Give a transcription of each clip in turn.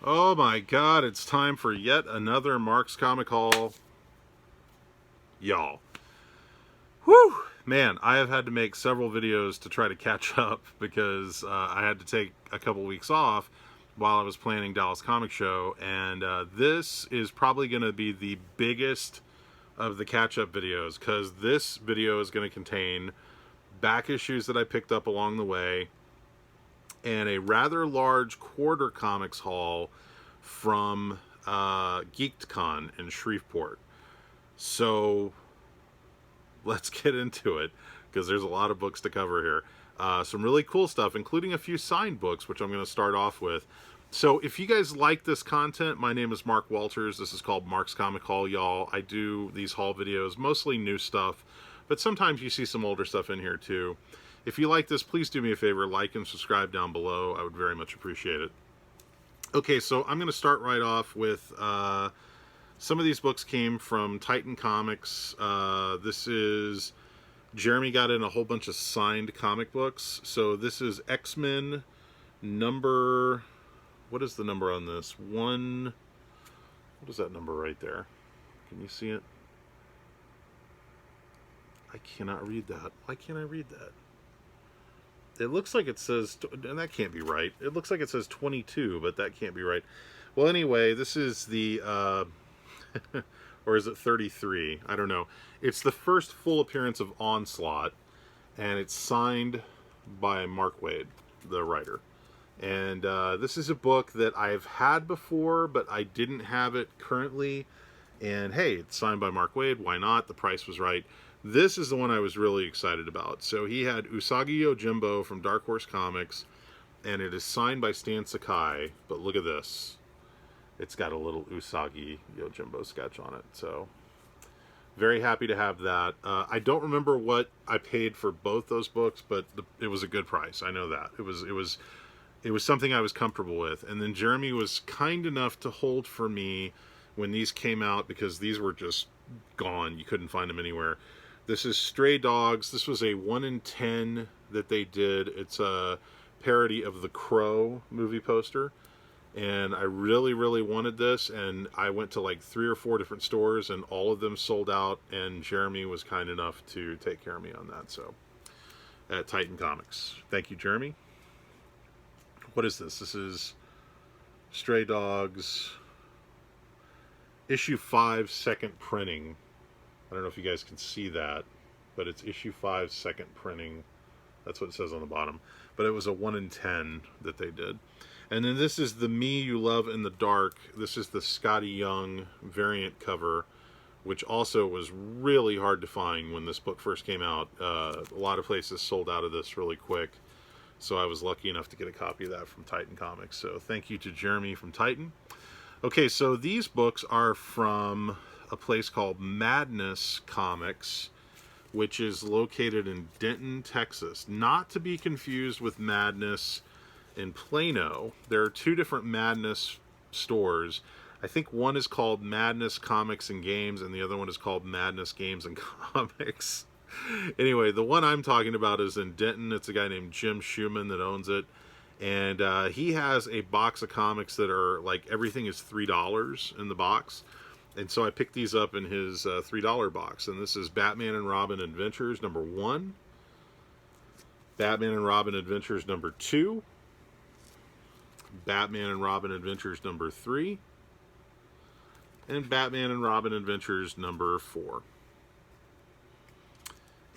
Oh my god, it's time for yet another Mark's Comic Haul. Y'all. Whew! Man, I have had to make several videos to try to catch up because I had to take a couple weeks off while I was planning Dallas Comic Show, and this is probably going to be the biggest of the catch-up videos because this video is going to contain back issues that I picked up along the way and a rather large quarter comics haul from Geek'd Con in Shreveport. So let's get into it because there's a lot of books to cover here. Some really cool stuff, including a few signed books, which I'm going to start off with. So if you guys like this content, my name is Mark Walters. This is called Mark's Comic Haul, y'all. I do these haul videos, mostly new stuff, but sometimes you see some older stuff in here too. If you like this, please do me a favor, like and subscribe down below. I would very much appreciate it. Okay, so I'm going to start right off with some of these books came from Titan Comics. This is Jeremy got in a whole bunch of signed comic books. So this is X-Men number, what is the number on this? What is that number right there? Can you see it? I cannot read that. Why can't I read that? It looks like it says, and that can't be right. It looks like it says 22, but that can't be right. Well, anyway, this is the, or is it 33? I don't know. It's the first full appearance of Onslaught, and it's signed by Mark Waid, the writer. And this is a book that I've had before, but I didn't have it currently. And hey, it's signed by Mark Waid. Why not? The price was right. This is the one I was really excited about. So he had Usagi Yojimbo from Dark Horse Comics, and it is signed by Stan Sakai. But look at this. It's got a little Usagi Yojimbo sketch on it. So very happy to have that. I don't remember what I paid for both those books, but it was a good price. I know that. It was something I was comfortable with. And then Jeremy was kind enough to hold for me when these came out because these were just gone. You couldn't find them anywhere. This is Stray Dogs. This was a 1 in 10 that they did. It's a parody of the Crow movie poster. And I really, really wanted this. And I went to like 3 or 4 different stores and all of them sold out. And Jeremy was kind enough to take care of me on that. So at Titan Comics. Thank you, Jeremy. What is this? This is Stray Dogs issue 5 second printing. I don't know if you guys can see that, but it's issue 5 second printing. That's what it says on the bottom. But it was a 1 in 10 that they did. And then this is the Me You Love in the Dark. This is the Scotty Young variant cover, which also was really hard to find when this book first came out. A lot of places sold out of this really quick. So I was lucky enough to get a copy of that from Titan Comics. So thank you to Jeremy from Titan. Okay, so these books are from a place called Madness Comics, which is located in Denton, Texas. Not to be confused with Madness in Plano. There are 2 different Madness stores. I think one is called Madness Comics and Games, and the other one is called Madness Games and Comics. Anyway, the one I'm talking about is in Denton. It's a guy named Jim Schumann that owns it. And he has a box of comics that are like everything is $3 in the box. And so I picked these up in his $3 box. And this is Batman and Robin Adventures number 1, Batman and Robin Adventures number 2, Batman and Robin Adventures number 3, and Batman and Robin Adventures number 4.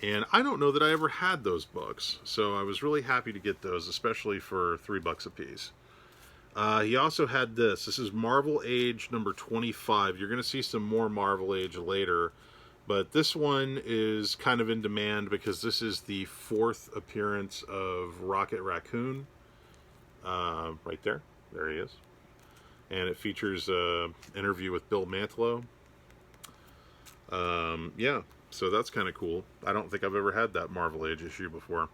And I don't know that I ever had those books, so I was really happy to get those, especially for $3 a piece. He also had this. This is Marvel Age number 25. You're going to see some more Marvel Age later, but this one is kind of in demand because this is the 4th appearance of Rocket Raccoon. Right there. There he is. And it features an interview with Bill Mantlo. Yeah. So that's kind of cool. I don't think I've ever had that Marvel Age issue before.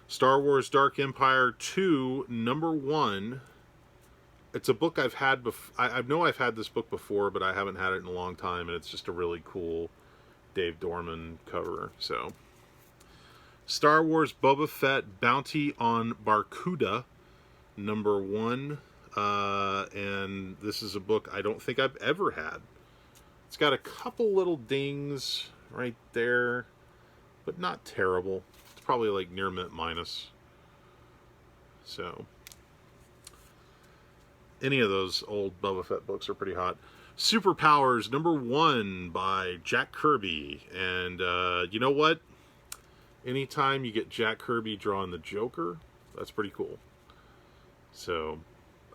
Star Wars Dark Empire 2, number 1. It's a book I've had before. I know I've had this book before, but I haven't had it in a long time, and it's just a really cool Dave Dorman cover. So, Star Wars Boba Fett Bounty on Barkuda, number 1. and this is a book I don't think I've ever had. It's got a couple little dings right there, but not terrible. It's probably like near mint minus. So, any of those old Boba Fett books are pretty hot. Superpowers #1 by Jack Kirby. And you know what? Anytime you get Jack Kirby drawing the Joker, that's pretty cool. So,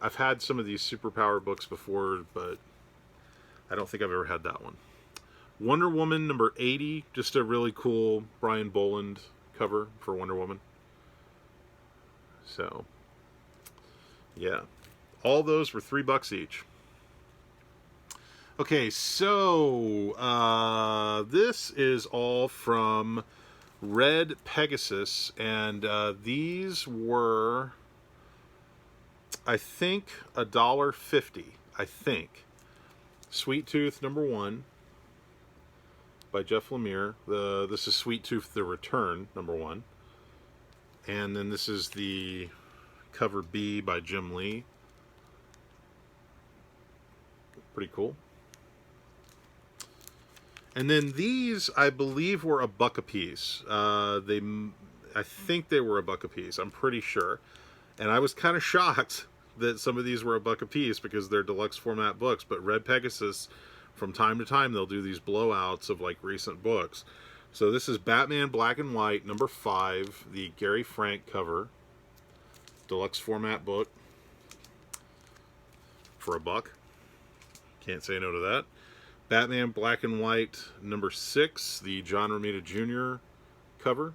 I've had some of these Superpower books before, but I don't think I've ever had that one. Wonder Woman #80, just a really cool Brian Boland cover for Wonder Woman. So, yeah. All those were $3 each. Okay, so this is all from Red Pegasus, and these were, I think, $1.50. I think. Sweet Tooth #1 by Jeff Lemire. This is Sweet Tooth: The Return #1, and then this is the cover B by Jim Lee. Pretty cool. And then these, I believe, were $1 a piece. I think they were $1 a piece. I'm pretty sure. And I was kind of shocked that some of these were $1 a piece because they're deluxe format books. But Red Pegasus, from time to time, they'll do these blowouts of like recent books. So this is Batman Black and White #5, the Gary Frank cover, deluxe format book for $1. Can't say no to that. Batman Black and White #6, the John Romita Jr. cover.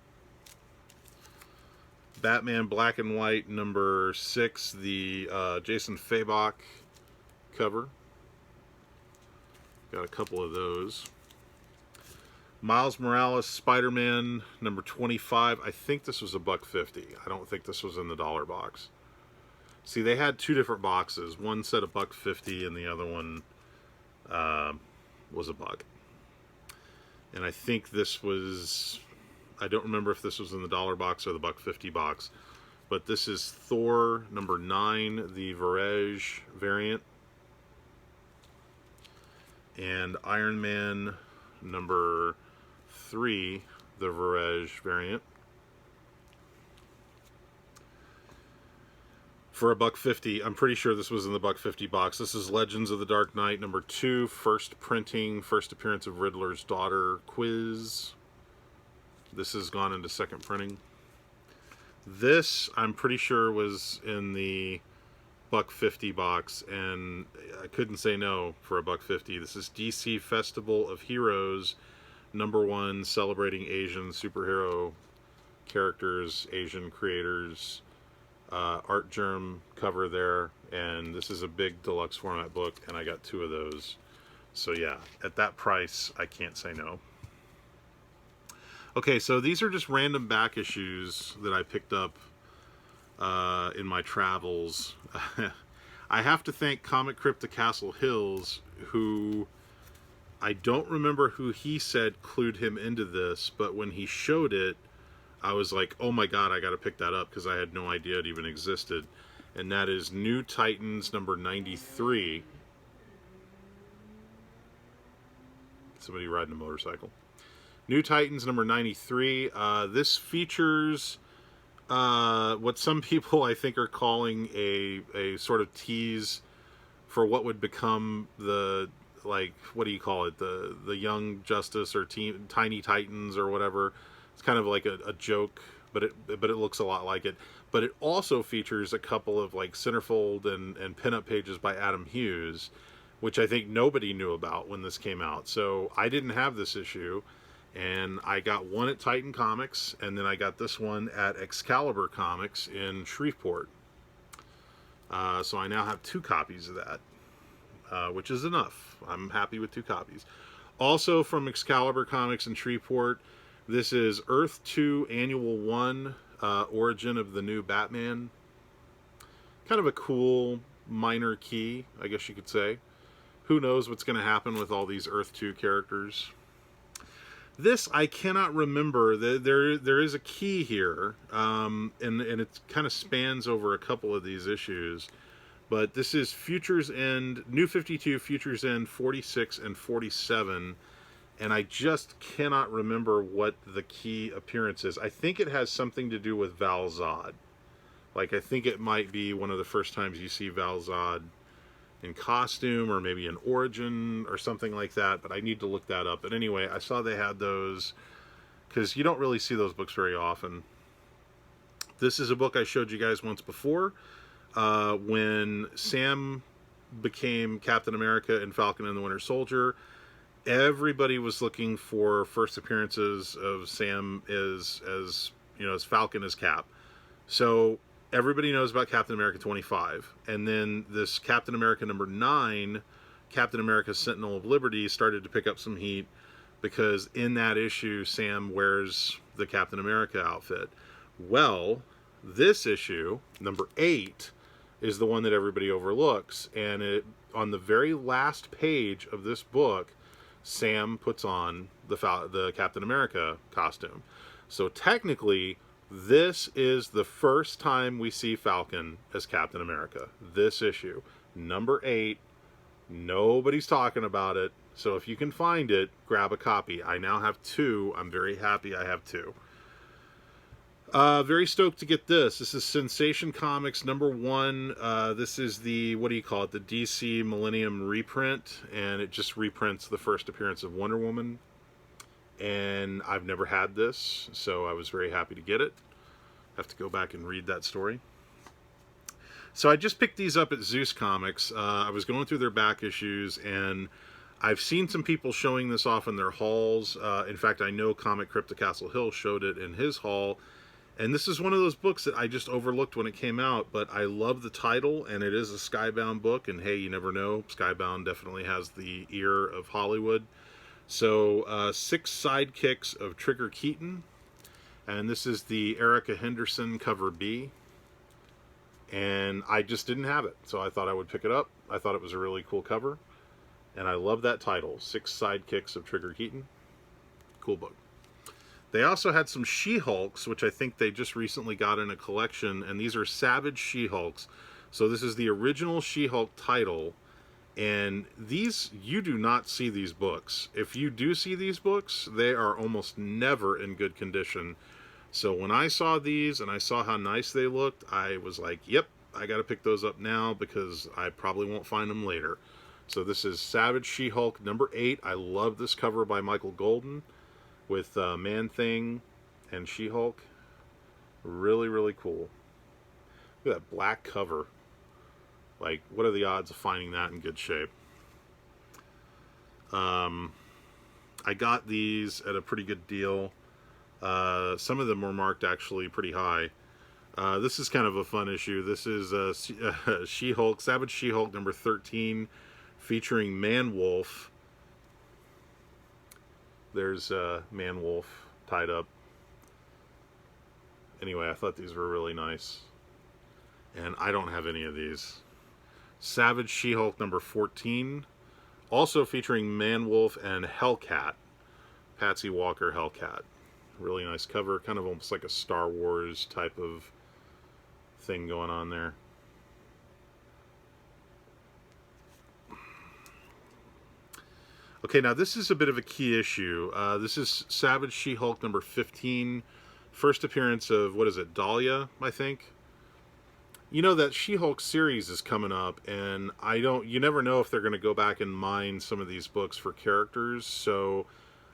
Batman Black and White #6, the Jason Fabok cover. Got a couple of those. Miles Morales Spider-Man #25. I think this was $1.50. I don't think this was in the dollar box. See, they had two different boxes. One said $1.50 and the other one was $1. And I think this was, I don't remember if this was in the dollar box or the $1.50 box, but this is Thor #9, the Varège variant, and Iron Man #3, the Varège variant, for $1.50. I'm pretty sure this was in the $1.50 box. This is Legends of the Dark Knight #2, first printing, first appearance of Riddler's daughter, Quiz. This has gone into second printing. This, I'm pretty sure, was in the $1.50 box, and I couldn't say no for $1.50. This is DC Festival of Heroes #1, celebrating Asian superhero characters, Asian creators. Art Germ cover there, and this is a big deluxe format book, and I got 2 of those. So yeah, at that price, I can't say no. Okay, so these are just random back issues that I picked up in my travels. I have to thank Comic Crypt to Castle Hills, who, I don't remember who he said clued him into this, but when he showed it, I was like, oh my god, I gotta pick that up, because I had no idea it even existed. And that is New Titans #93. Somebody riding a motorcycle. New Titans #93. This features what some people, I think, are calling a sort of tease for what would become the, like, what do you call it? The Young Justice or Tiny Titans or whatever. It's kind of like a joke, but it looks a lot like it. But it also features a couple of like centerfold and pinup pages by Adam Hughes, which I think nobody knew about when this came out. So I didn't have this issue, and I got one at Titan Comics, and then I got this one at Excalibur Comics in Shreveport. So I now have 2 copies of that, which is enough. I'm happy with 2 copies. Also from Excalibur Comics in Shreveport, this is Earth 2 Annual 1, Origin of the New Batman. Kind of a cool minor key, I guess you could say. Who knows what's going to happen with all these Earth 2 characters. This, I cannot remember. There is a key here, and it kind of spans over a couple of these issues. But this is Futures End, New 52, Futures End 46 and 47. And I just cannot remember what the key appearance is. I think it has something to do with Val Zod. Like, I think it might be one of the first times you see Val Zod in costume, or maybe in Origin or something like that, but I need to look that up. But anyway, I saw they had those, because you don't really see those books very often. This is a book I showed you guys once before, when Sam became Captain America and Falcon and the Winter Soldier. Everybody was looking for first appearances of Sam as you know, as Falcon as Cap. So everybody knows about Captain America 25. And then this Captain America number 9, Captain America Sentinel of Liberty, started to pick up some heat because in that issue, Sam wears the Captain America outfit. Well, this issue, number 8, is the one that everybody overlooks. And it, on the very last page of this book, Sam puts on the Captain America costume. So technically, this is the first time we see Falcon as Captain America. This issue, number 8. Nobody's talking about it. So if you can find it, grab a copy. I now have 2. I'm very happy I have 2. Very stoked to get this. This is Sensation Comics number 1. This is the, what do you call it? The DC Millennium reprint. And it just reprints the first appearance of Wonder Woman. And I've never had this, so I was very happy to get it. Have to go back and read that story. So I just picked these up at Zeus Comics. I was going through their back issues, and I've seen some people showing this off in their hauls. In fact, I know Comic Crypto Castle Hill showed it in his haul. And this is one of those books that I just overlooked when it came out, but I love the title, and it is a Skybound book, and hey, you never know. Skybound definitely has the ear of Hollywood. So, 6 sidekicks of Trigger Keaton, and this is the Erica Henderson cover B, and I just didn't have it, so I thought I would pick it up. I thought it was a really cool cover, and I love that title, 6 sidekicks of Trigger Keaton. Cool book. They also had some She-Hulks, which I think they just recently got in a collection, and these are Savage She-Hulks. So this is the original She-Hulk title. And these, you do not see these books. If you do see these books, they are almost never in good condition. So when I saw these and I saw how nice they looked, I was like, yep, I got to pick those up now because I probably won't find them later. So this is Savage She-Hulk number 8. I love this cover by Michael Golden with Man-Thing and She-Hulk. Really, really cool. Look at that black cover. Like, what are the odds of finding that in good shape? I got these at a pretty good deal. Some of them were marked actually pretty high. This is kind of a fun issue. This is She-Hulk, Savage She-Hulk number 13, featuring Man-Wolf. There's Man-Wolf tied up. Anyway, I thought these were really nice. And I don't have any of these. Savage She-Hulk number 14, also featuring Man-Wolf and Hellcat, Patsy Walker Hellcat. Really nice cover, kind of almost like a Star Wars type of thing going on there. Okay, now this is a bit of a key issue. This is Savage She-Hulk number 15, first appearance of, what is it, Dahlia, I think? You know, that She-Hulk series is coming up, and you never know if they're going to go back and mine some of these books for characters, so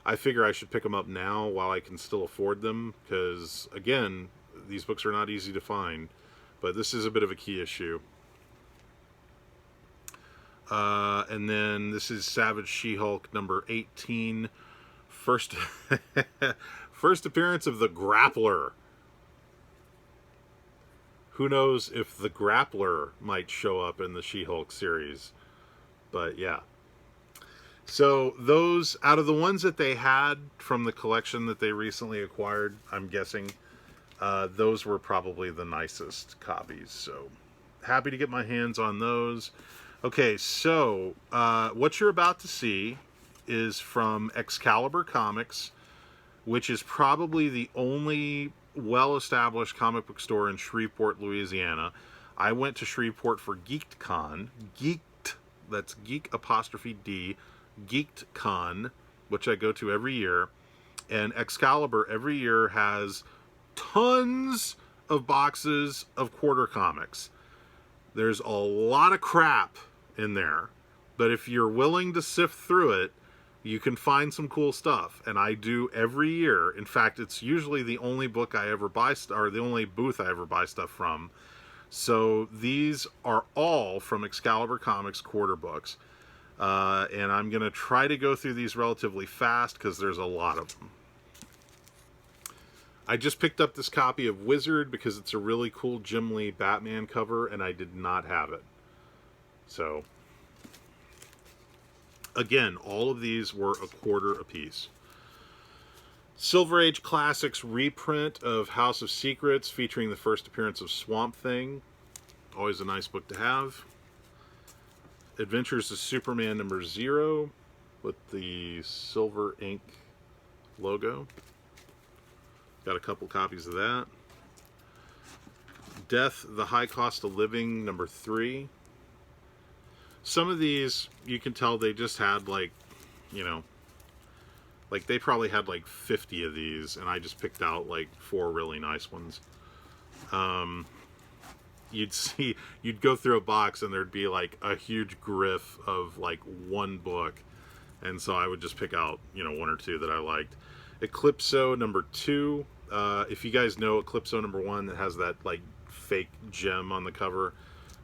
I figure I should pick them up now while I can still afford them, because, again, these books are not easy to find, but this is a bit of a key issue. And then this is Savage She-Hulk number 18, first appearance of the Grappler. Who knows if the Grappler might show up in the She-Hulk series. But yeah. So those, out of the ones that they had from the collection that they recently acquired, I'm guessing, those were probably the nicest copies. So happy to get my hands on those. Okay, so what you're about to see is from Excalibur Comics, which is probably the only well-established comic book store in Shreveport, Louisiana. I went to Shreveport for Geek'd Con. Geek'd, that's geek apostrophe D, Geek'd Con, which I go to every year. And Excalibur every year has tons of boxes of quarter comics. There's a lot of crap in there, but if you're willing to sift through it, you can find some cool stuff. And I do every year. In fact, it's usually the only book I ever buy, or the only booth I ever buy stuff from. So these are all from Excalibur Comics quarter books. And I'm going to try to go through these relatively fast because there's a lot of them. I just picked up this copy of Wizard because it's a really cool Jim Lee Batman cover, and I did not have it. So, again, all of these were a quarter apiece. Silver Age Classics reprint of House of Secrets featuring the first appearance of Swamp Thing. Always a nice book to have. Adventures of Superman #0 with the silver ink logo. Got a couple copies of that. Death, the High Cost of Living #3. Some of these, you can tell they just had like, you know, like they probably had like 50 of these, and I just picked out like 4 really nice ones. You'd go through a box and there'd be like a huge griff of like one book, and so I would just pick out, you know, 1 or 2 that I liked. Eclipso #2. If you guys know Eclipso #1 that has that like fake gem on the cover,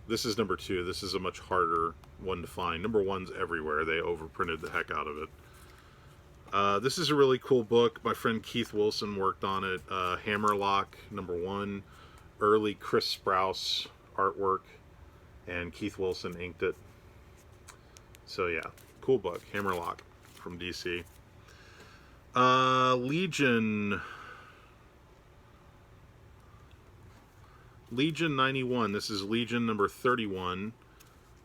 this is #2. This is a much harder one to find. #1's everywhere. They overprinted the heck out of it. This is a really cool book. My friend Keith Wilson worked on it. Hammerlock #1. Early Chris Sprouse artwork, and Keith Wilson inked it. So yeah, cool book. Hammerlock from DC. Legion 91. This is Legion #31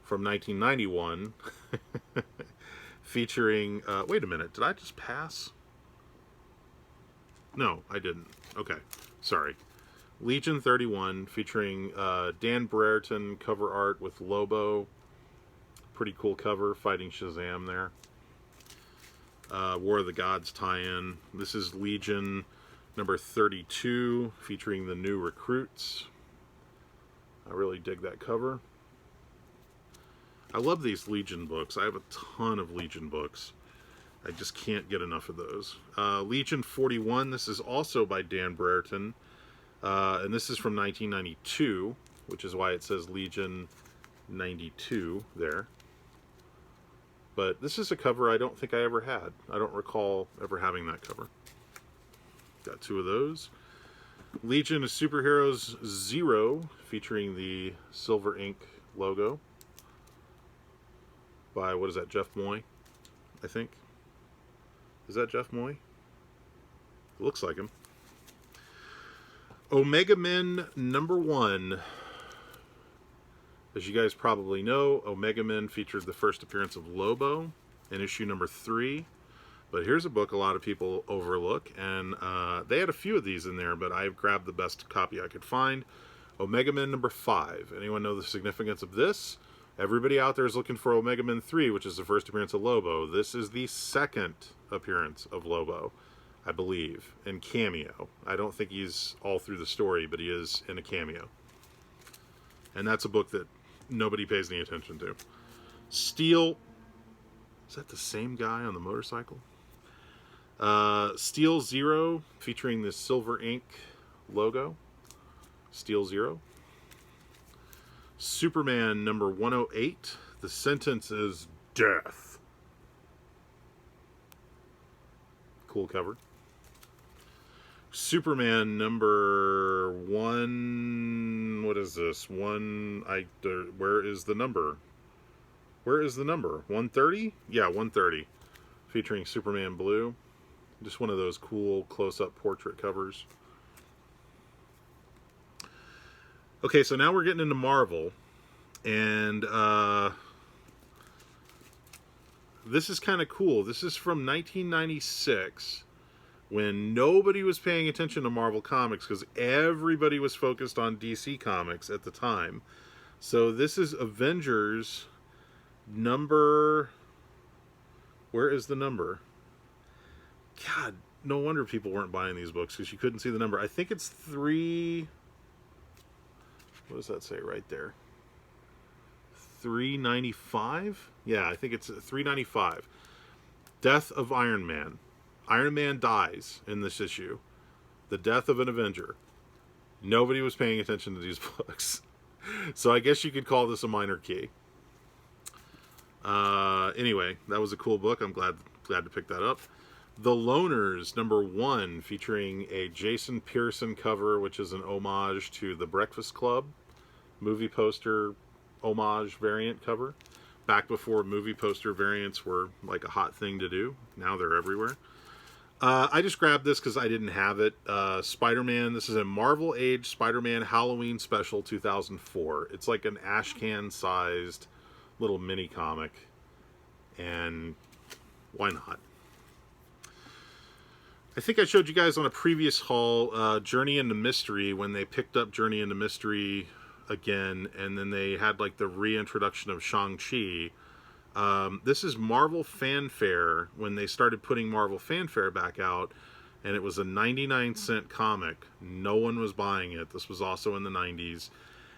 from 1991. Featuring, wait a minute, did I just pass? No, I didn't. Okay, sorry. Legion 31 featuring Dan Brereton cover art with Lobo. Pretty cool cover, fighting Shazam there. War of the Gods tie-in. This is Legion #32 featuring the new recruits. I really dig that cover. I love these Legion books. I have a ton of Legion books. I just can't get enough of those. Legion 41. This is also by Dan Brereton. And this is from 1992, which is why it says Legion 92 there. But this is a cover I don't think I ever had. I don't recall ever having that cover. Got 2 of those. Legion of Superheroes 0, featuring the silver ink logo by, what is that, Jeff Moy, I think. Is that Jeff Moy? It looks like him. Omega Men #1. As you guys probably know, Omega Men featured the first appearance of Lobo in issue #3. But here's a book a lot of people overlook, and they had a few of these in there, but I've grabbed the best copy I could find. Omega Men #5. Anyone know the significance of this? Everybody out there is looking for Omega Men 3, which is the first appearance of Lobo. This is the second appearance of Lobo, I believe, in cameo. I don't think he's all through the story, but he is in a cameo. And that's a book that nobody pays any attention to. Steel. Is that the same guy on the motorcycle? Steel 0, featuring the silver ink logo. Steel 0. Superman #108. The sentence is death. Cool cover. Superman #1. What is this? Where is the number? Where is the number? 130? Yeah, 130. Featuring Superman Blue. Just one of those cool close-up portrait covers. Okay, so now we're getting into Marvel. And this is kind of cool. This is from 1996, when nobody was paying attention to Marvel Comics because everybody was focused on DC Comics at the time. So this is Avengers number. Where is the number? God, no wonder people weren't buying these books because you couldn't see the number. I think it's 3. What does that say right there? 395? Yeah, I think it's 395. Death of Iron Man. Iron Man dies in this issue. The death of an Avenger. Nobody was paying attention to these books. So I guess you could call this a minor key. Anyway, that was a cool book. I'm glad to pick that up. The Loners, number 1, featuring a Jason Pearson cover, which is an homage to the Breakfast Club movie poster homage variant cover. Back before movie poster variants were like a hot thing to do. Now they're everywhere. I just grabbed this because I didn't have it. Spider-Man. This is a Marvel Age Spider-Man Halloween Special 2004. It's like an ashcan-sized little mini comic. And why not? I think I showed you guys on a previous haul Journey into Mystery, when they picked up Journey into Mystery again, and then they had like the reintroduction of Shang-Chi. This is Marvel Fanfare, when they started putting Marvel Fanfare back out, and it was a 99-cent comic. No one was buying it. This was also in the 90s.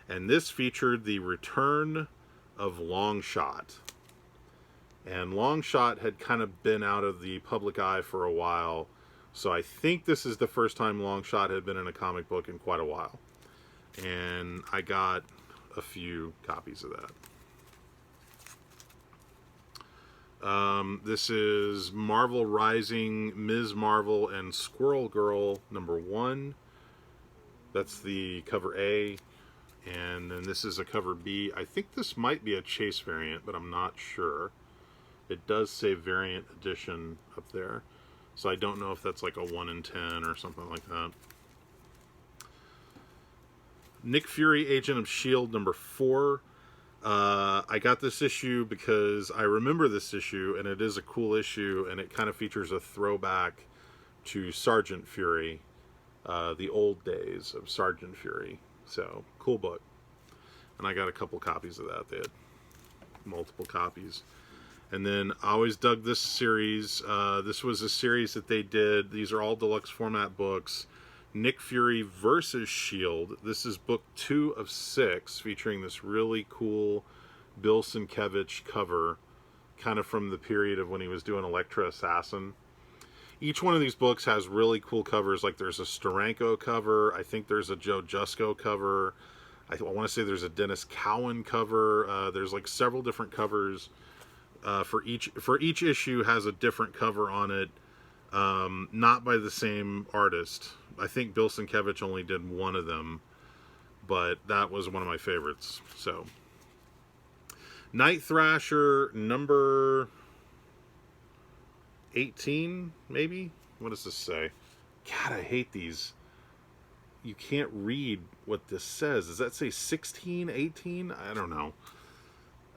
And this featured the return of Longshot. And Longshot had kind of been out of the public eye for a while. So I think this is the first time Longshot had been in a comic book in quite a while. And I got a few copies of that. This is Marvel Rising, Ms. Marvel, and Squirrel Girl number 1. That's the cover A. And then this is a cover B. I think this might be a Chase variant, but I'm not sure. It does say variant edition up there. So I don't know if that's like a 1 in 10 or something like that. Nick Fury, Agent of S.H.I.E.L.D. number 4. I got this issue because I remember this issue, and it is a cool issue, and it kind of features a throwback to Sergeant Fury, the old days of Sergeant Fury. So, cool book. And I got a couple copies of that. They had multiple copies. And then I always dug this series. This was a series that they did. These are all deluxe format books. Nick Fury versus S.H.I.E.L.D. This is book 2 of 6, featuring this really cool Bill Sienkiewicz cover, kind of from the period of when he was doing Elektra Assassin. Each one of these books has really cool covers. Like there's a Steranko cover. I think there's a Joe Jusko cover. I want to say there's a Dennis Cowan cover. There's like several different covers. For each issue has a different cover on it. Not by the same artist. I think Bill Sienkiewicz only did one of them, but that was one of my favorites. So, Night Thrasher number 18, maybe? What does this say? God, I hate these. You can't read what this says. Does that say 16, 18? I don't know.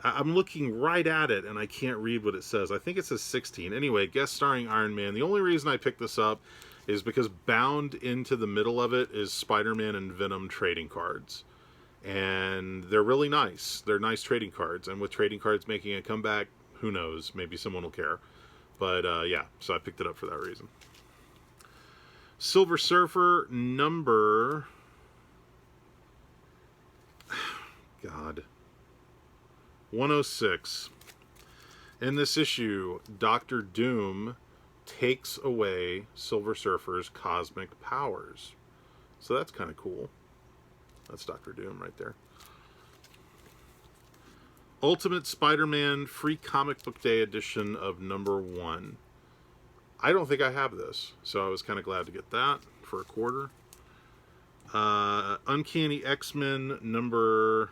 I'm looking right at it, and I can't read what it says. I think it says 16. Anyway, guest starring Iron Man. The only reason I picked this up is because bound into the middle of it is Spider-Man and Venom trading cards. And they're really nice. They're nice trading cards. And with trading cards making a comeback, who knows? Maybe someone will care. But, yeah, so I picked it up for that reason. Silver Surfer number... God... 106. In this issue, Dr. Doom takes away Silver Surfer's cosmic powers. So that's kind of cool. That's Dr. Doom right there. Ultimate Spider-Man Free Comic Book Day edition of number 1. I don't think I have this, so I was kind of glad to get that for a quarter. Uncanny X-Men number...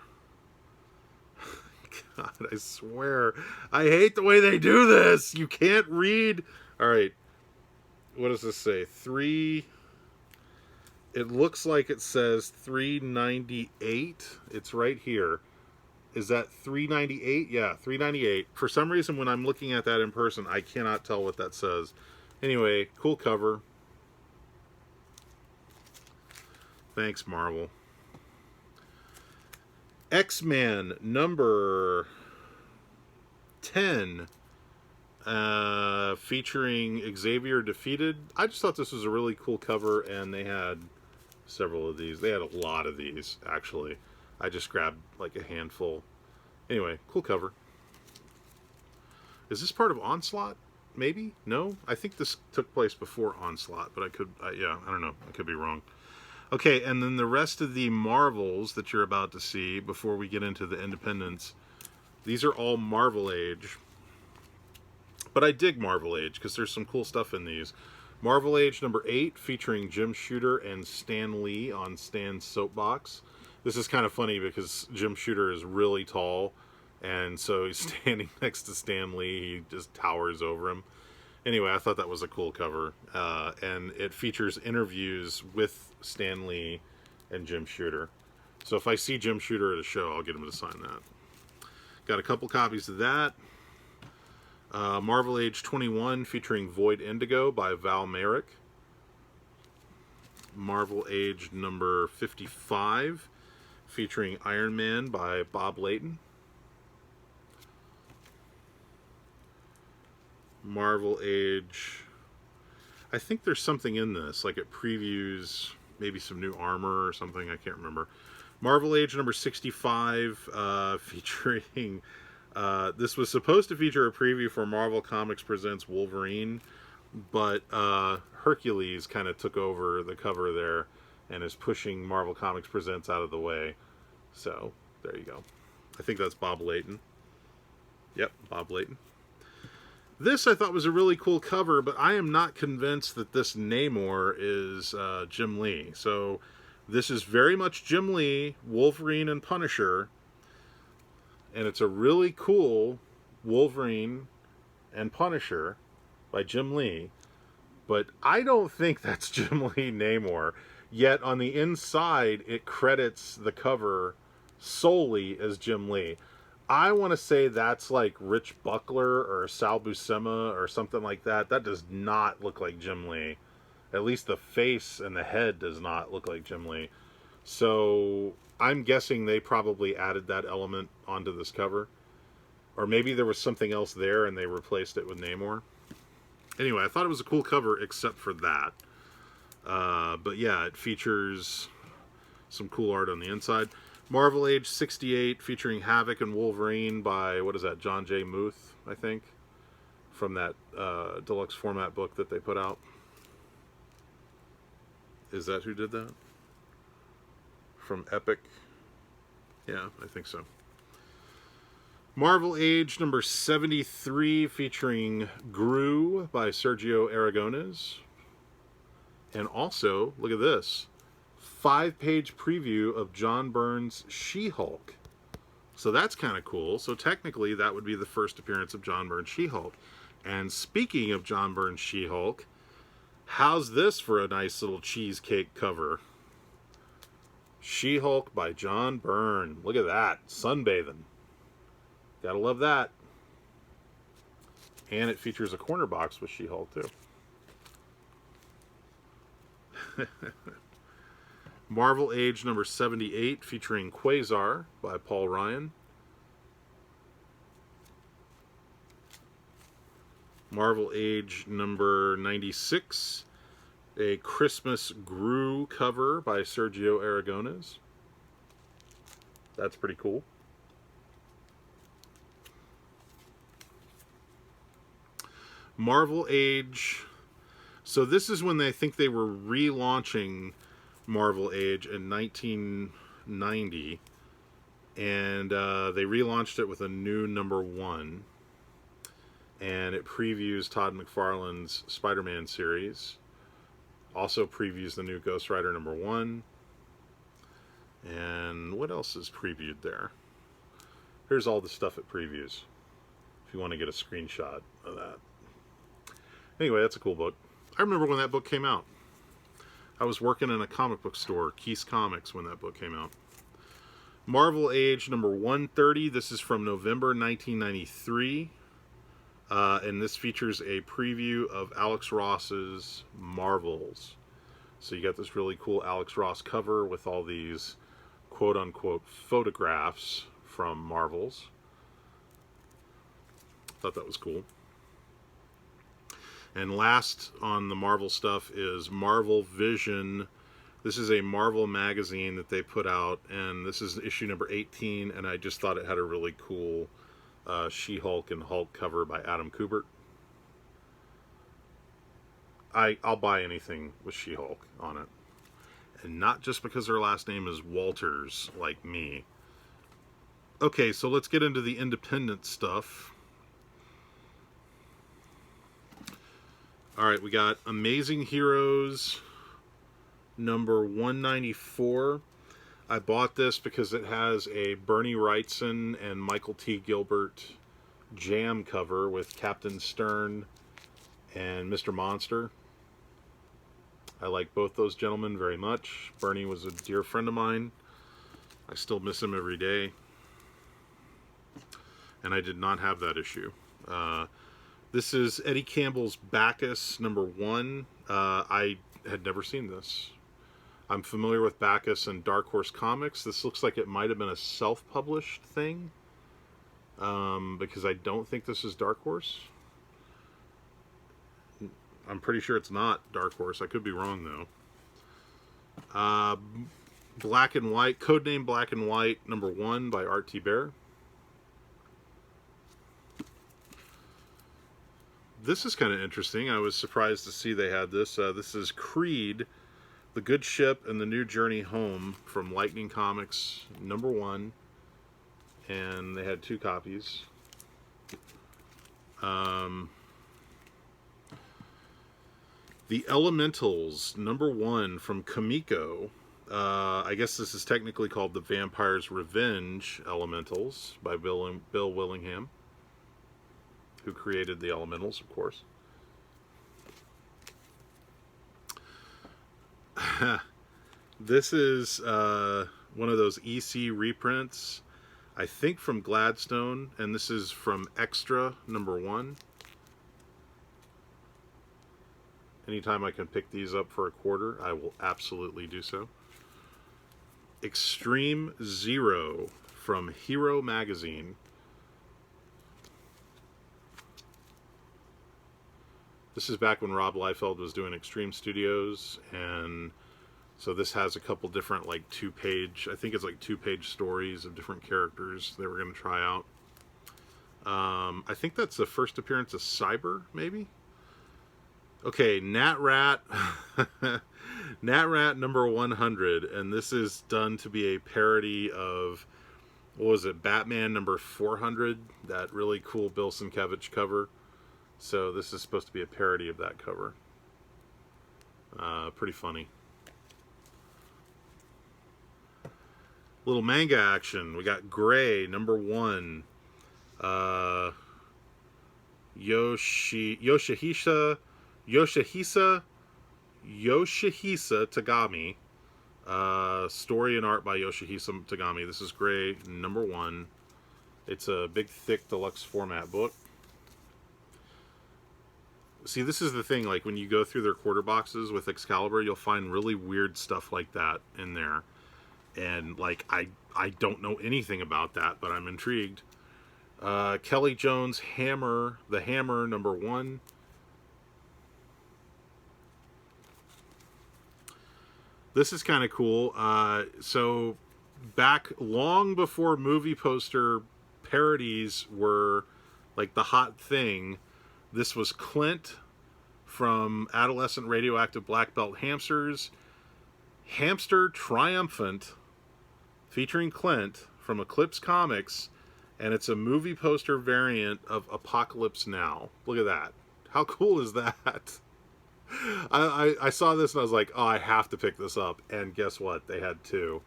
God, I swear. I hate the way they do this. You can't read. All right. What does this say? 3. It looks like it says 398. It's right here. Is that 398? Yeah, 398. For some reason, when I'm looking at that in person, I cannot tell what that says. Anyway, cool cover. Thanks, Marvel. X-Men number 10, featuring Xavier Defeated. I just thought this was a really cool cover, and they had several of these. They had a lot of these, actually. I just grabbed like a handful. Anyway, cool cover. Is this part of Onslaught? Maybe? No? I think this took place before Onslaught, but I could, yeah, I don't know. I could be wrong. Okay, and then the rest of the Marvels that you're about to see before we get into the Independents, these are all Marvel Age. But I dig Marvel Age because there's some cool stuff in these. Marvel Age number 8, featuring Jim Shooter and Stan Lee on Stan's soapbox. This is kind of funny because Jim Shooter is really tall, and so he's standing next to Stan Lee. He just towers over him. Anyway, I thought that was a cool cover, and it features interviews with Stan Lee and Jim Shooter. So if I see Jim Shooter at a show, I'll get him to sign that. Got a couple copies of that. Marvel Age 21, featuring Void Indigo by Val Merrick. Marvel Age number 55, featuring Iron Man by Bob Layton. Marvel Age, I think there's something in this, like it previews maybe some new armor or something, I can't remember. Marvel Age number 65, featuring, this was supposed to feature a preview for Marvel Comics Presents Wolverine, but Hercules kind of took over the cover there and is pushing Marvel Comics Presents out of the way. So, there you go. I think that's Bob Layton. Yep, Bob Layton. This I thought was a really cool cover, but I am not convinced that this Namor is Jim Lee. So this is very much Jim Lee, Wolverine, and Punisher. And it's a really cool Wolverine and Punisher by Jim Lee. But I don't think that's Jim Lee Namor. Yet on the inside, it credits the cover solely as Jim Lee. I want to say that's like Rich Buckler or Sal Buscema or something like that. That does not look like Jim Lee. At least the face and the head does not look like Jim Lee. So I'm guessing they probably added that element onto this cover. Or maybe there was something else there and they replaced it with Namor. Anyway, I thought it was a cool cover except for that. But yeah, it features some cool art on the inside. Marvel Age 68, featuring Havoc and Wolverine by, what is that, John J. Muth, I think, from that deluxe format book that they put out. Is that who did that? From Epic? Yeah, I think so. Marvel Age number 73, featuring Gru by Sergio Aragones. And also, look at this, 5-page preview of John Byrne's She-Hulk. So that's kind of cool. So technically that would be the first appearance of John Byrne's She-Hulk. And speaking of John Byrne's She-Hulk, how's this for a nice little cheesecake cover? She-Hulk by John Byrne. Look at that. Sunbathing. Gotta love that. And it features a corner box with She-Hulk too. Marvel Age number 78, featuring Quasar by Paul Ryan. Marvel Age number 96, a Christmas Gru cover by Sergio Aragones. That's pretty cool. Marvel Age. So this is when they think they were relaunching Marvel Age in 1990, and they relaunched it with a new number 1, and it previews Todd McFarlane's Spider-Man series, also previews the new Ghost Rider number 1, and what else is previewed there? Here's all the stuff it previews, if you want to get a screenshot of that. Anyway, that's a cool book. I remember when that book came out. I was working in a comic book store, Keith's Comics, when that book came out. Marvel Age number 130. This is from November 1993. And this features a preview of Alex Ross's Marvels. So you got this really cool Alex Ross cover with all these quote-unquote photographs from Marvel's. Thought that was cool. And last on the Marvel stuff is Marvel Vision. This is a Marvel magazine that they put out, and this is issue number 18, and I just thought it had a really cool She-Hulk and Hulk cover by Adam Kubert. I'll buy anything with She-Hulk on it. And not just because her last name is Walters, like me. Okay, so let's get into the independent stuff. Alright, we got Amazing Heroes number 194. I bought this because it has a Bernie Wrightson and Michael T. Gilbert jam cover with Captain Stern and Mr. Monster. I like both those gentlemen very much. Bernie was a dear friend of mine. I still miss him every day. And I did not have that issue. This is Eddie Campbell's Bacchus number 1. I had never seen this. I'm familiar with Bacchus and Dark Horse Comics. This looks like it might have been a self-published thing. Because I don't think this is Dark Horse. I'm pretty sure it's not Dark Horse. I could be wrong, though. Black and White, Codename Black and White, number 1 by Art T. Bear. This is kind of interesting. I was surprised to see they had this. This is Creed, The Good Ship and the New Journey Home from Lightning Comics, number 1. And they had 2 copies. The Elementals, number 1 from Kamiko. I guess this is technically called The Vampire's Revenge Elementals by Bill Willingham, who created the Elementals, of course. This is one of those EC reprints, I think from Gladstone, and this is from Extra, number 1. Anytime I can pick these up for $0.25, I will absolutely do so. Extreme Zero from Hero Magazine. This is back when Rob Liefeld was doing Extreme Studios, and so this has a couple different, like, 2-page, I think it's like 2-page stories of different characters they were going to try out. I think that's the first appearance of Cyber, maybe? Okay, Nat Rat, Nat Rat number 100, and this is done to be a parody of, what was it, Batman number 400, that really cool Bill Sienkiewicz cover. So this is supposed to be a parody of that cover. Pretty funny. Little manga action. We got Gray number 1. Yoshihisa Tagami. Story and art by Yoshihisa Tagami. This is Gray, number 1. It's a big, thick, deluxe format book. See, this is the thing, like, when you go through their quarter boxes with Excalibur, you'll find really weird stuff like that in there. And, like, I don't know anything about that, but I'm intrigued. Kelly Jones Hammer, The Hammer, number 1. This is kind of cool. So back long before movie poster parodies were like the hot thing, this was Clint from Adolescent Radioactive Black Belt Hamsters. Hamster Triumphant, featuring Clint from Eclipse Comics, and it's a movie poster variant of Apocalypse Now. Look at that. How cool is that? I saw this and I was like, oh, I have to pick this up. And guess what? They had 2.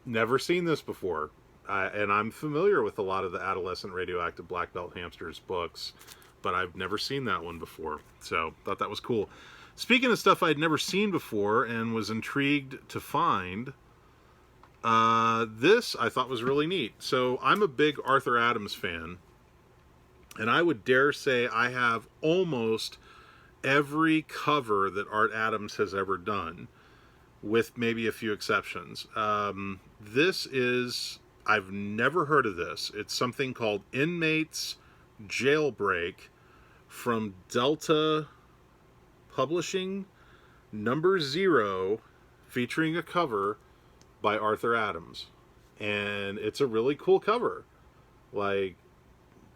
Never seen this before. And I'm familiar with a lot of the Adolescent Radioactive Black Belt Hamsters books, but I've never seen that one before. So, thought that was cool. Speaking of stuff I'd never seen before and was intrigued to find, this I thought was really neat. So, I'm a big Arthur Adams fan, and I would dare say I have almost every cover that Art Adams has ever done. with maybe a few exceptions. This is, I've never heard of this. It's something called Inmates Jailbreak from Delta Publishing, number 0, featuring a cover by Arthur Adams. And it's a really cool cover. Like,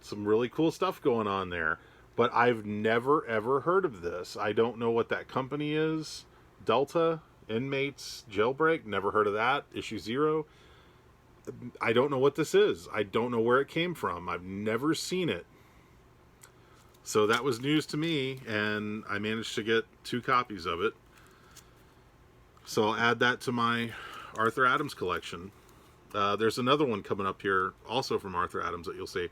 some really cool stuff going on there. But I've never, ever heard of this. I don't know what that company is. Delta, Inmates, Jailbreak, never heard of that. Issue 0. I don't know what this is. I don't know where it came from. I've never seen it. So that was news to me, and I managed to get 2 copies of it. So I'll add that to my Arthur Adams collection. There's another one coming up here, also from Arthur Adams, that you'll see.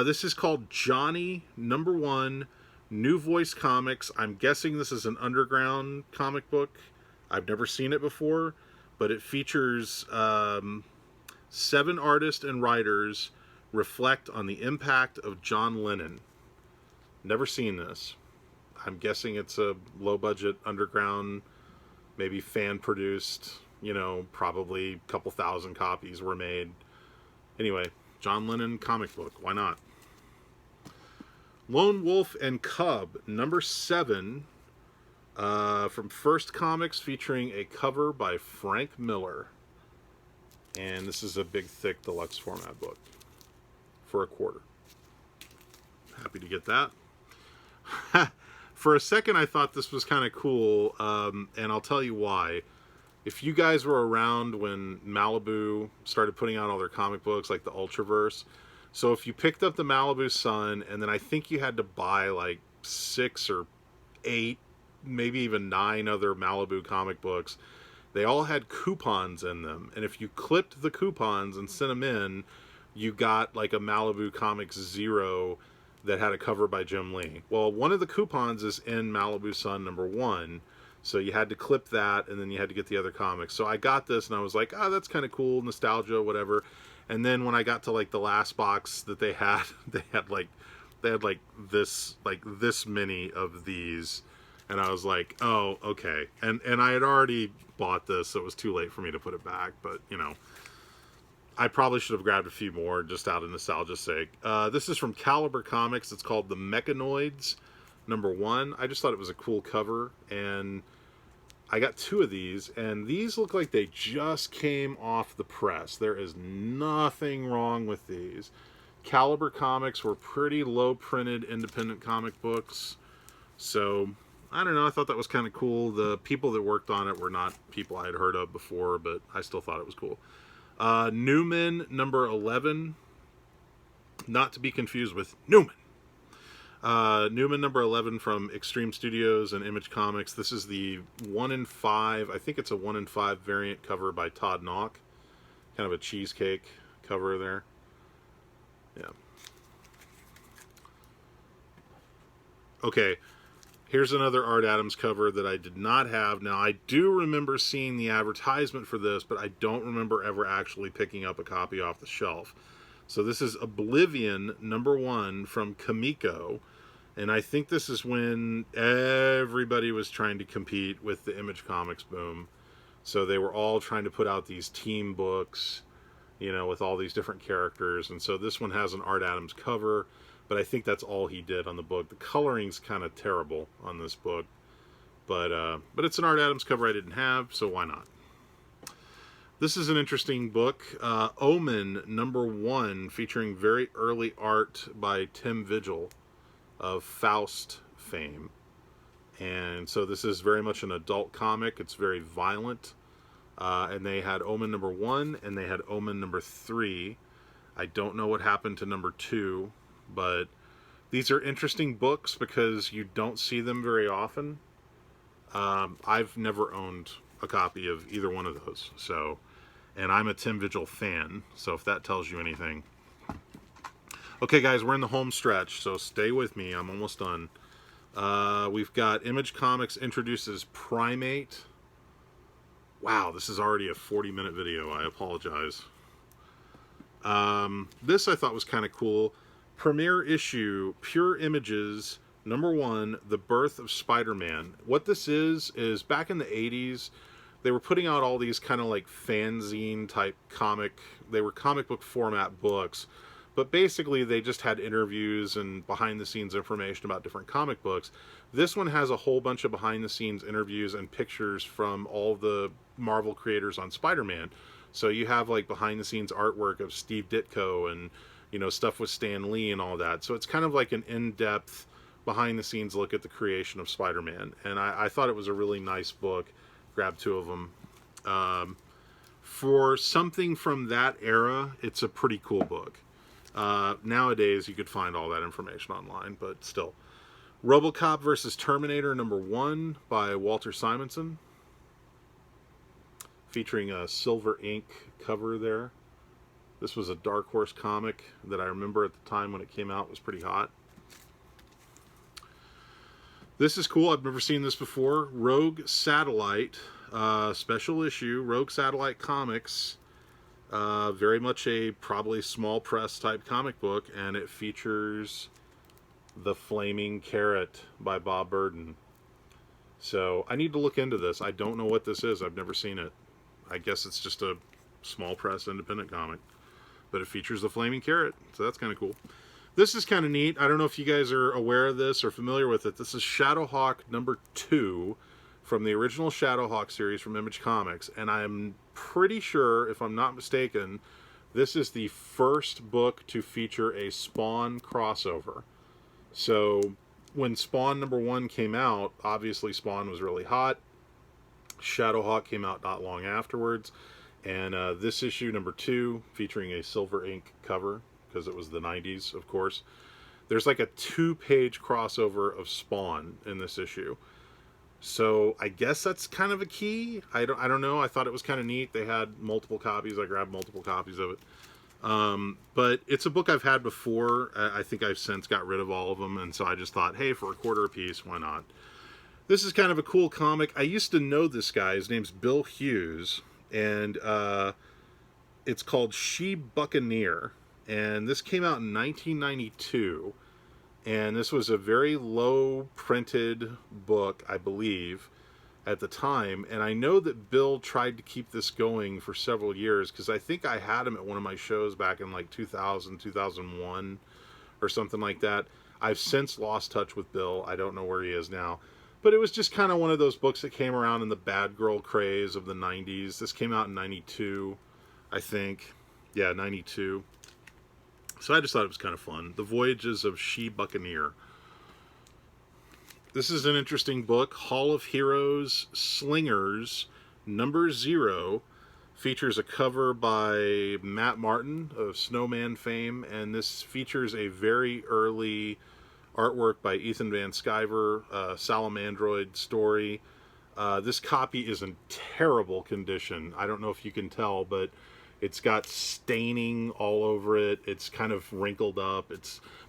This is called Johnny #1, New Voice Comics. I'm guessing this is an underground comic book. I've never seen it before, but it features 7 artists and writers reflect on the impact of John Lennon. Never seen this. I'm guessing it's a low-budget underground, maybe fan-produced, probably a couple thousand copies were made. Anyway, John Lennon comic book. Why not? Lone Wolf and Cub, number 7, from First Comics, featuring a cover by Frank Miller. And this is a big, thick, deluxe format book for $0.25. Happy to get that. For a second, I thought this was kind of cool, and I'll tell you why. If you guys were around when Malibu started putting out all their comic books, like the Ultraverse, so if you picked up the Malibu Sun, and then I think you had to buy like 6 or 8, maybe even 9 other Malibu comic books, they all had coupons in them. And if you clipped the coupons and sent them in, you got like a Malibu Comics 0 that had a cover by Jim Lee. Well, one of the coupons is in Malibu Sun #1, so you had to clip that, and then you had to get the other comics. So I got this, and I was like, oh, that's kind of cool, nostalgia, whatever. And then when I got to like the last box that they had this many of these, and I was like, oh, okay. And I had already bought this, so it was too late for me to put it back, but I probably should have grabbed a few more just out of nostalgia's sake. This is from Caliber Comics. It's called The Mechanoids #1. I just thought it was a cool cover, and I got 2 of these, and these look like they just came off the press. There is nothing wrong with these. Caliber Comics were pretty low-printed independent comic books, so I don't know. I thought that was kind of cool. The people that worked on it were not people I had heard of before, but I still thought it was cool. Newman #11, not to be confused with Newman. Newman #11 from Extreme Studios and Image Comics. This is the 1 in 5. I think it's a 1 in 5 variant cover by Todd Nauck. Kind of a cheesecake cover there. Yeah. Okay. Here's another Art Adams cover that I did not have. Now, I do remember seeing the advertisement for this, but I don't remember ever actually picking up a copy off the shelf. So this is Oblivion #1 from Kamiko. And I think this is when everybody was trying to compete with the Image Comics boom. So they were all trying to put out these team books, with all these different characters. And so this one has an Art Adams cover, but I think that's all he did on the book. The coloring's kind of terrible on this book, but it's an Art Adams cover I didn't have, so why not? This is an interesting book, Omen #1, featuring very early art by Tim Vigil of Faust fame. And so this is very much an adult comic. It's very violent. And they had Omen #1, and they had Omen #3. I don't know what happened to #2, but these are interesting books because you don't see them very often. I've never owned a copy of either one of those, and I'm a Tim Vigil fan, so if that tells you anything. Okay, guys, we're in the home stretch, so stay with me. I'm almost done. We've got Image Comics introduces Primate. Wow, this is already a 40-minute video. I apologize. This I thought was kind of cool. Premiere issue, Pure Images, #1, The Birth of Spider-Man. What this is back in the 80s, they were putting out all these kind of like fanzine type they were comic book format books, but basically they just had interviews and behind the scenes information about different comic books. This one has a whole bunch of behind the scenes interviews and pictures from all the Marvel creators on Spider-Man. So you have like behind the scenes artwork of Steve Ditko and, you know, stuff with Stan Lee and all that. So it's kind of like an in-depth behind the scenes look at the creation of Spider-Man. And I thought it was a really nice book. Grabbed two of them. For something from that era, it's a pretty cool book. Nowadays, you could find all that information online, but still. RoboCop versus Terminator #1 by Walter Simonson. Featuring a silver ink cover there. This was a Dark Horse comic that I remember at the time when it came out was pretty hot. This is cool. I've never seen this before. Rogue Satellite, special issue. Rogue Satellite Comics. Very much a probably small press type comic book, and it features The Flaming Carrot by Bob Burden. So I need to look into this. I don't know what this is. I've never seen it. I guess it's just a small press independent comic. But it features The Flaming Carrot, so that's kind of cool. This is kind of neat. I don't know if you guys are aware of this or familiar with it. This is Shadowhawk #2 from the original Shadowhawk series from Image Comics. And I'm pretty sure, if I'm not mistaken, this is the first book to feature a Spawn crossover. So when Spawn #1 came out, obviously Spawn was really hot. Shadowhawk came out not long afterwards. And this issue, #2, featuring a silver ink cover, because it was the 90s, of course. There's like a 2-page crossover of Spawn in this issue. So I guess that's kind of a key. I don't know. I thought it was kind of neat. They had multiple copies. I grabbed multiple copies of it. But it's a book I've had before. I think I've since got rid of all of them. And so I just thought, hey, for $1 a piece, why not? This is kind of a cool comic. I used to know this guy. His name's Bill Hughes. And it's called She Buccaneer. And this came out in 1992. And this was a very low printed book, I believe, at the time. And I know that Bill tried to keep this going for several years, because I think I had him at one of my shows back in like 2000, 2001 or something like that. I've since lost touch with Bill. I don't know where he is now. But it was just kind of one of those books that came around in the bad girl craze of the 90s. This came out in 92, I think. Yeah, 92. So I just thought it was kind of fun. The Voyages of She Buccaneer. This is an interesting book. Hall of Heroes Slingers #0 features a cover by Matt Martin of Snowman fame, and this features a very early artwork by Ethan Van Sciver, Salamandroid story. This copy is in terrible condition. I don't know if you can tell, but it's got staining all over it. It's kind of wrinkled up.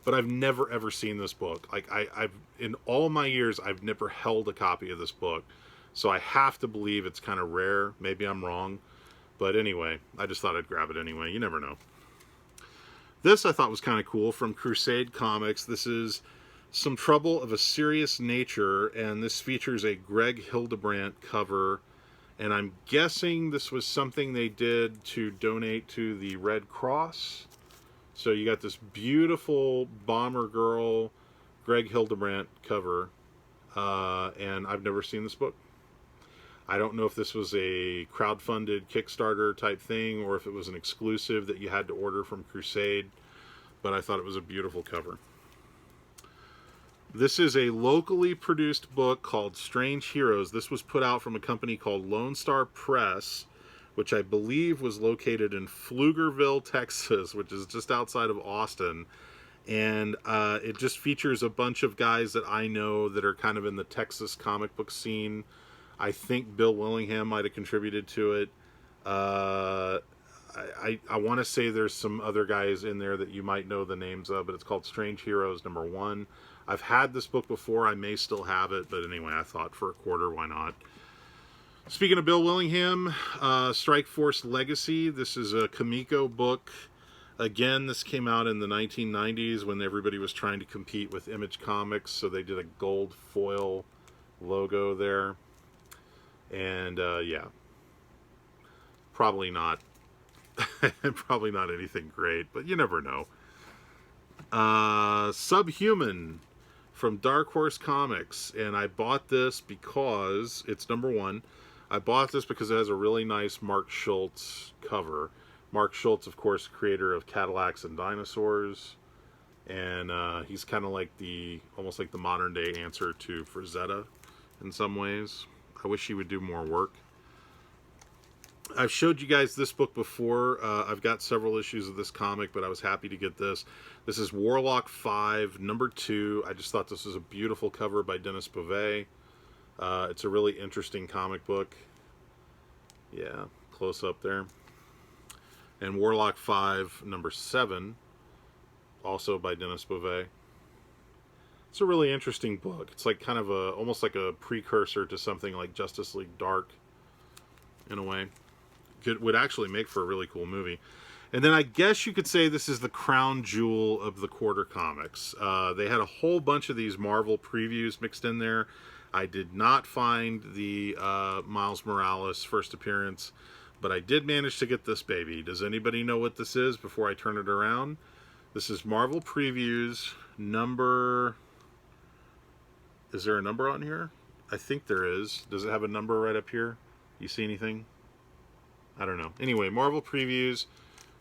But I've never ever seen this book. Like I've in all my years, I've never held a copy of this book. So I have to believe it's kind of rare. Maybe I'm wrong. But anyway, I just thought I'd grab it anyway. You never know. This I thought was kind of cool from Crusade Comics. This is Some Trouble of a Serious Nature, and this features a Greg Hildebrandt cover. And I'm guessing this was something they did to donate to the Red Cross. So you got this beautiful Bomber Girl Greg Hildebrandt cover. And I've never seen this book. I don't know if this was a crowdfunded Kickstarter type thing, or if it was an exclusive that you had to order from Crusade. But I thought it was a beautiful cover. This is a locally produced book called Strange Heroes. This was put out from a company called Lone Star Press, which I believe was located in Pflugerville, Texas, which is just outside of Austin. And it just features a bunch of guys that I know that are kind of in the Texas comic book scene. I think Bill Willingham might have contributed to it. I want to say there's some other guys in there that you might know the names of, but it's called Strange Heroes #1. I've had this book before. I may still have it, but anyway, I thought for $1, why not? Speaking of Bill Willingham, Strike Force Legacy. This is a Kamiko book. Again, this came out in the 1990s when everybody was trying to compete with Image Comics, so they did a gold foil logo there. And yeah, Probably not. Probably not anything great, but you never know. Subhuman from Dark Horse Comics, and I bought this because it's #1. I bought this because it has a really nice Mark Schultz cover. Mark Schultz, of course, creator of Cadillacs and Dinosaurs, and he's kind of like almost like the modern day answer to Frazetta in some ways. I wish he would do more work. I've showed you guys this book before. I've got several issues of this comic, but I was happy to get this. This is Warlock 5, #2. I just thought this was a beautiful cover by Dennis Bové. It's a really interesting comic book. Yeah, close up there. And Warlock 5, #7, also by Dennis Bové. It's a really interesting book. It's like kind of almost like a precursor to something like Justice League Dark, in a way. Would actually make for a really cool movie. And then I guess you could say this is the crown jewel of the quarter comics. They had a whole bunch of these Marvel previews mixed in there. I did not find the Miles Morales first appearance, but I did manage to get this baby. Does anybody know what this is before I turn it around? This is Marvel Previews number... Is there a number on here? I think there is. Does it have a number right up here? You see anything? I don't know. Anyway, Marvel Previews,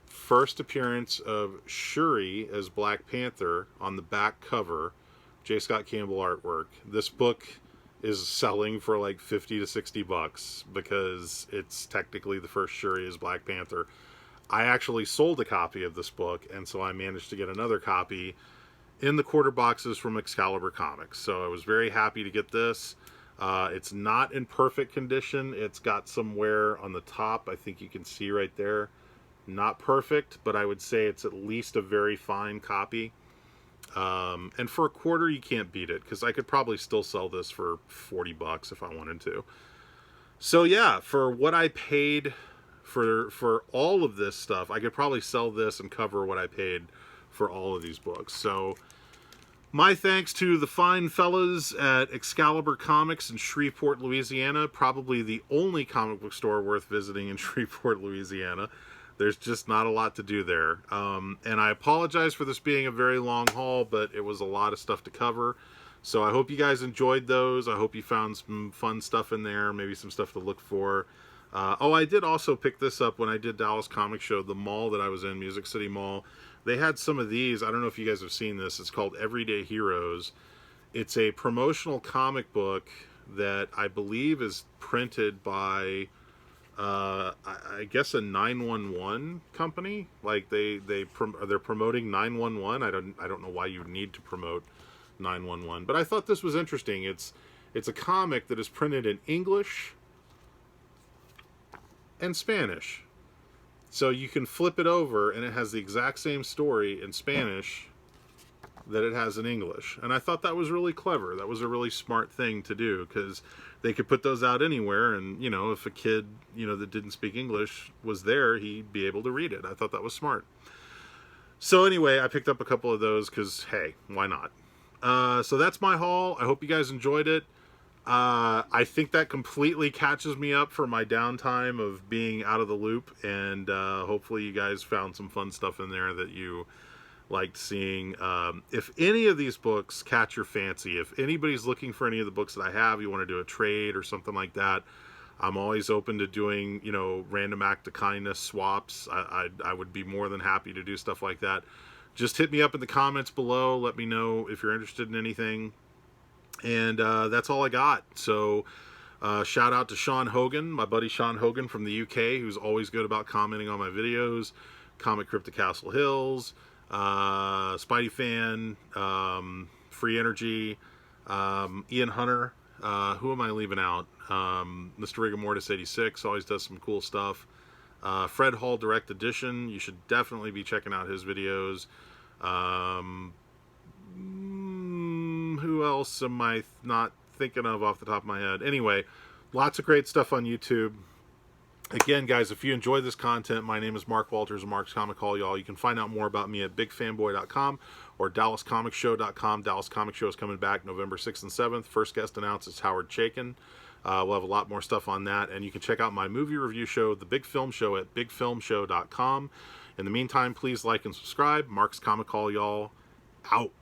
first appearance of Shuri as Black Panther on the back cover, J. Scott Campbell artwork. This book is selling for like 50 to 60 bucks because it's technically the first Shuri as Black Panther. I actually sold a copy of this book, and so I managed to get another copy in the quarter boxes from Excalibur Comics. So I was very happy to get this. It's not in perfect condition. It's got some wear on the top. I think you can see right there. Not perfect, but I would say it's at least a very fine copy. And for a quarter, you can't beat it, because I could probably still sell this for 40 bucks if I wanted to. So yeah, for what I paid for all of this stuff, I could probably sell this and cover what I paid for all of these books. So my thanks to the fine fellas at Excalibur Comics in Shreveport, Louisiana. Probably the only comic book store worth visiting in Shreveport, Louisiana. There's just not a lot to do there. And I apologize for this being a very long haul, but it was a lot of stuff to cover. So I hope you guys enjoyed those. I hope you found some fun stuff in there, maybe some stuff to look for. Oh, I did also pick this up when I did Dallas Comic Show, the mall that I was in, Music City Mall. They had some of these. I don't know if you guys have seen this. It's called Everyday Heroes. It's a promotional comic book that I believe is printed by, I guess, a 911 company. Like they're promoting 911. I don't know why you need to promote 911, but I thought this was interesting. It's a comic that is printed in English and Spanish. So you can flip it over and it has the exact same story in Spanish that it has in English. And I thought that was really clever. That was a really smart thing to do, because they could put those out anywhere, and, you know, if a kid, you know, that didn't speak English was there, he'd be able to read it. I thought that was smart. So anyway, I picked up a couple of those because, hey, why not? So that's my haul. I hope you guys enjoyed it. I think that completely catches me up for my downtime of being out of the loop, and hopefully you guys found some fun stuff in there that you liked seeing. If any of these books catch your fancy, if anybody's looking for any of the books that I have, you want to do a trade or something like that, I'm always open to doing, you know, random act of kindness swaps. I would be more than happy to do stuff like that. Just hit me up in the comments below. Let me know if you're interested in anything. And that's all I got. So shout out to Sean Hogan, my buddy Sean Hogan from the UK, who's always good about commenting on my videos. Comic Crypto Castle Hills, Spidey Fan, Free Energy, Ian Hunter. Who am I leaving out? Mr. Rigamortis 86 always does some cool stuff. Fred Hall Direct Edition. You should definitely be checking out his videos. Who else am I not thinking of off the top of my head? Anyway, lots of great stuff on YouTube. Again, guys, if you enjoy this content, my name is Mark Walters of Mark's Comic Hall, y'all. You can find out more about me at bigfanboy.com or DallasComicShow.com. Dallas Comic Show is coming back November 6th and 7th. First guest announced is Howard Chaykin. We'll have a lot more stuff on that, and you can check out my movie review show, The Big Film Show, at bigfilmshow.com. In the meantime, please like and subscribe. Mark's Comic Call, y'all, out.